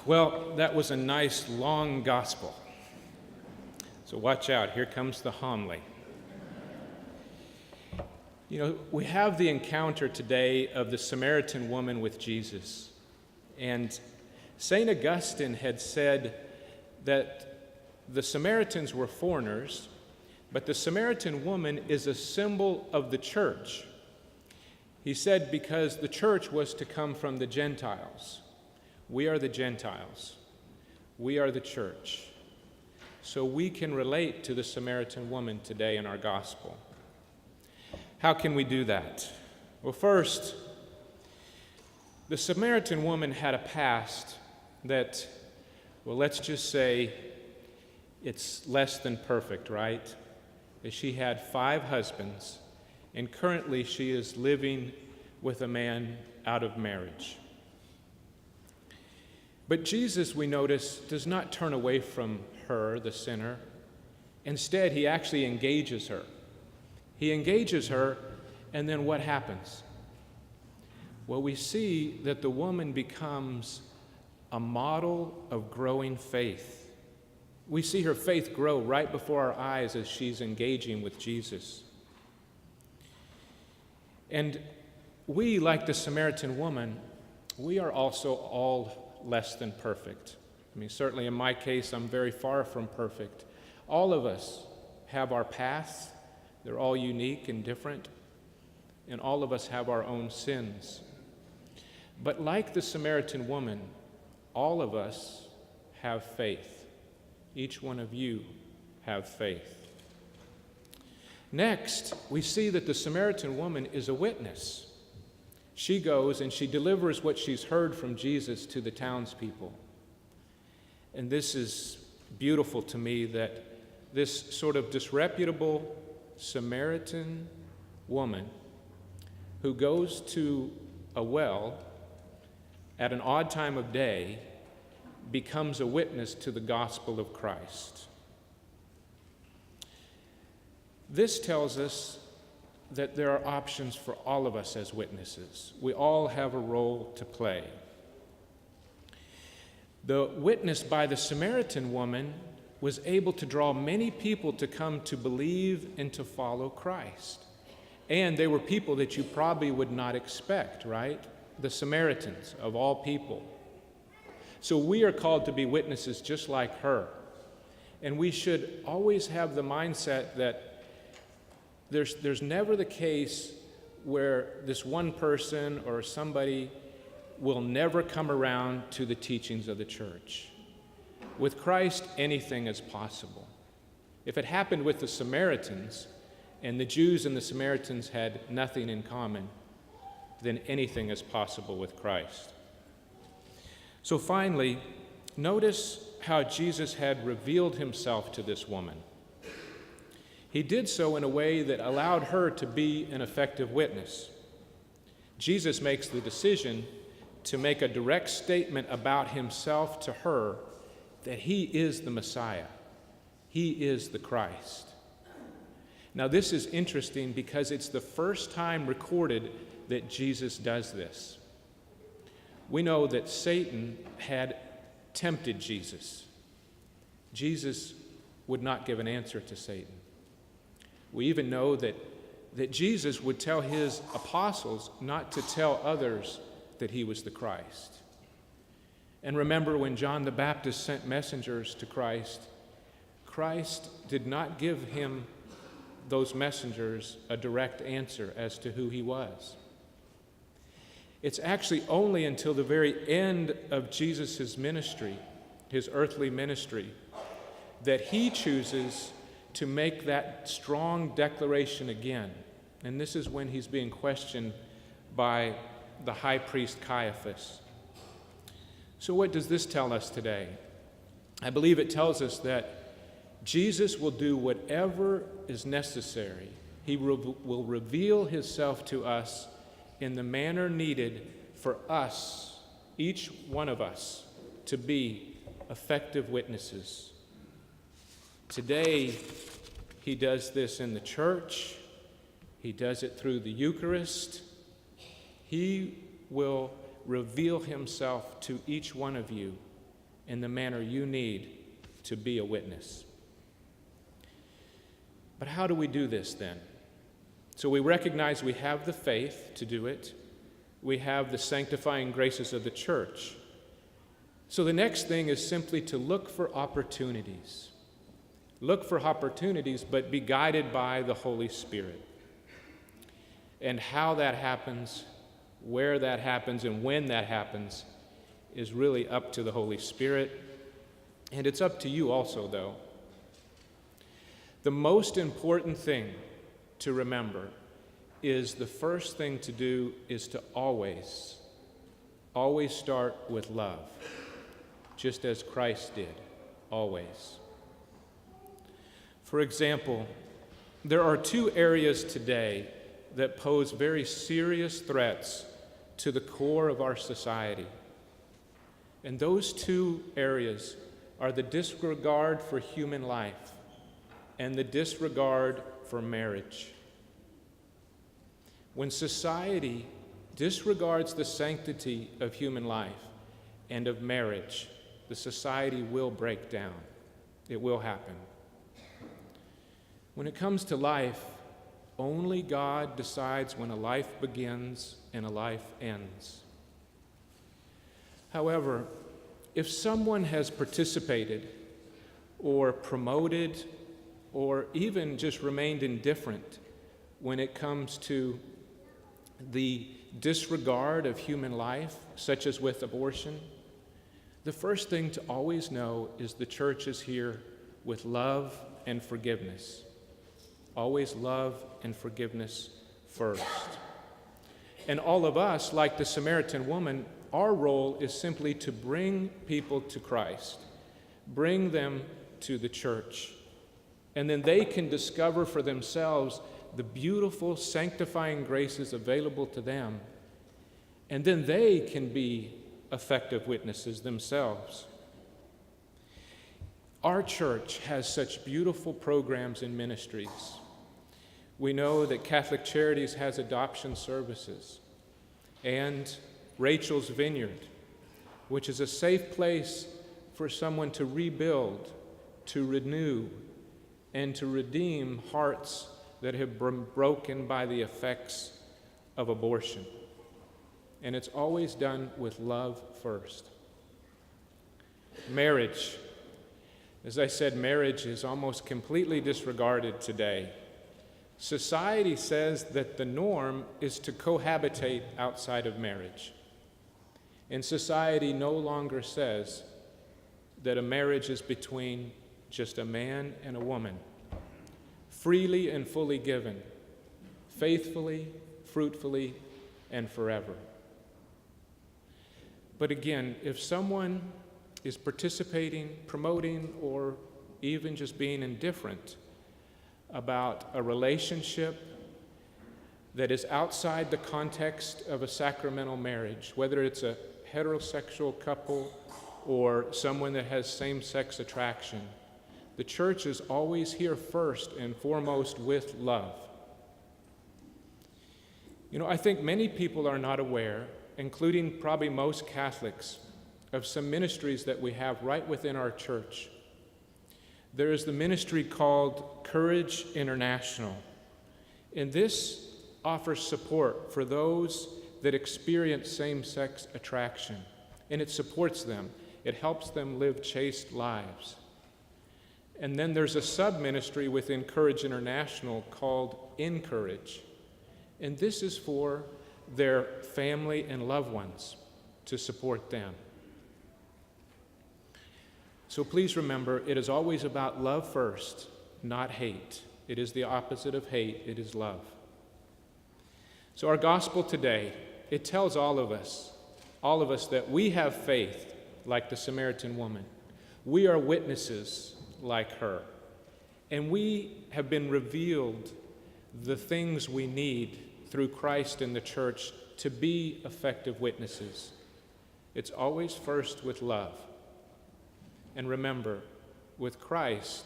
Well, that was a nice long gospel. So watch out, here comes the homily. You know, we have the encounter today of the Samaritan woman with Jesus. And St. Augustine had said that the Samaritans were foreigners, but the Samaritan woman is a symbol of the church. He said because the church was to come from the Gentiles. We are the Gentiles. We are the church. So we can relate to the Samaritan woman today in our gospel. How can we do that? Well, first, the Samaritan woman had a past that, well, let's just say it's less than perfect, right? That she had 5 husbands, and currently she is living with a man out of marriage. But Jesus, we notice, does not turn away from her, the sinner. Instead, he actually engages her. He engages her, and then what happens? Well, we see that the woman becomes a model of growing faith. We see her faith grow right before our eyes as she's engaging with Jesus. And we, like the Samaritan woman, we are also all less than perfect. I mean, certainly in my case, I'm very far from perfect. All of us have our paths. They're all unique and different. And all of us have our own sins. But like the Samaritan woman, all of us have faith. Each one of you have faith. Next, we see that the Samaritan woman is a witness. She goes and she delivers what she's heard from Jesus to the townspeople. And this is beautiful to me, that this sort of disreputable Samaritan woman who goes to a well at an odd time of day becomes a witness to the gospel of Christ. This tells us that there are options for all of us as witnesses. We all have a role to play. The witness by the Samaritan woman was able to draw many people to come to believe and to follow Christ. And they were people that you probably would not expect, right? The Samaritans, of all people. So we are called to be witnesses just like her. And we should always have the mindset that there's never the case where this one person or somebody will never come around to the teachings of the church. With Christ, anything is possible. If it happened with the Samaritans, and the Jews and the Samaritans had nothing in common, then anything is possible with Christ. So finally, notice how Jesus had revealed himself to this woman. He did so in a way that allowed her to be an effective witness. Jesus makes the decision to make a direct statement about himself to her that he is the Messiah. He is the Christ. Now, this is interesting because it's the first time recorded that Jesus does this. We know that Satan had tempted Jesus. Jesus would not give an answer to Satan. We even know that Jesus would tell his apostles not to tell others that he was the Christ. And remember, when John the Baptist sent messengers to Christ, Christ did not give him, those messengers, a direct answer as to who he was. It's actually only until the very end of Jesus' ministry, his earthly ministry, that he chooses to make that strong declaration again. And this is when he's being questioned by the high priest Caiaphas. So what does this tell us today? I believe it tells us that Jesus will do whatever is necessary. He will reveal himself to us in the manner needed for us, each one of us, to be effective witnesses. Today, he does this in the church. He does it through the Eucharist. He will reveal himself to each one of you in the manner you need to be a witness. But how do we do this then? So we recognize we have the faith to do it. We have the sanctifying graces of the church. So the next thing is simply to look for opportunities. Look for opportunities, but be guided by the Holy Spirit. And how that happens, where that happens, and when that happens is really up to the Holy Spirit. And it's up to you also, though. The most important thing to remember is the first thing to do is to always start with love, just as Christ did, always. For example, there are two areas today that pose very serious threats to the core of our society. And those two areas are the disregard for human life and the disregard for marriage. When society disregards the sanctity of human life and of marriage, the society will break down. It will happen. When it comes to life, only God decides when a life begins and a life ends. However, if someone has participated or promoted or even just remained indifferent when it comes to the disregard of human life, such as with abortion, the first thing to always know is the church is here with love and forgiveness. Always love and forgiveness first. And all of us, like the Samaritan woman, our role is simply to bring people to Christ, bring them to the church, and then they can discover for themselves the beautiful sanctifying graces available to them, and then they can be effective witnesses themselves. Our church has such beautiful programs and ministries. We know that Catholic Charities has adoption services, and Rachel's Vineyard, which is a safe place for someone to rebuild, to renew, and to redeem hearts that have been broken by the effects of abortion. And it's always done with love first. Marriage. As I said, marriage is almost completely disregarded today. Society says that the norm is to cohabitate outside of marriage. And society no longer says that a marriage is between just a man and a woman, freely and fully given, faithfully, fruitfully, and forever. But again, if someone is participating, promoting, or even just being indifferent about a relationship that is outside the context of a sacramental marriage, whether it's a heterosexual couple or someone that has same-sex attraction, the church is always here first and foremost with love. You know, I think many people are not aware, including probably most Catholics, of some ministries that we have right within our church. There is the ministry called Courage International, and this offers support for those that experience same-sex attraction, and it supports them. It helps them live chaste lives. And then there's a sub-ministry within Courage International called Encourage, and this is for their family and loved ones, to support them. So please remember, it is always about love first, not hate. It is the opposite of hate, it is love. So our gospel today, it tells all of us that we have faith like the Samaritan woman. We are witnesses like her. And we have been revealed the things we need through Christ and the church to be effective witnesses. It's always first with love. And remember, with Christ,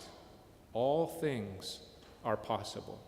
all things are possible.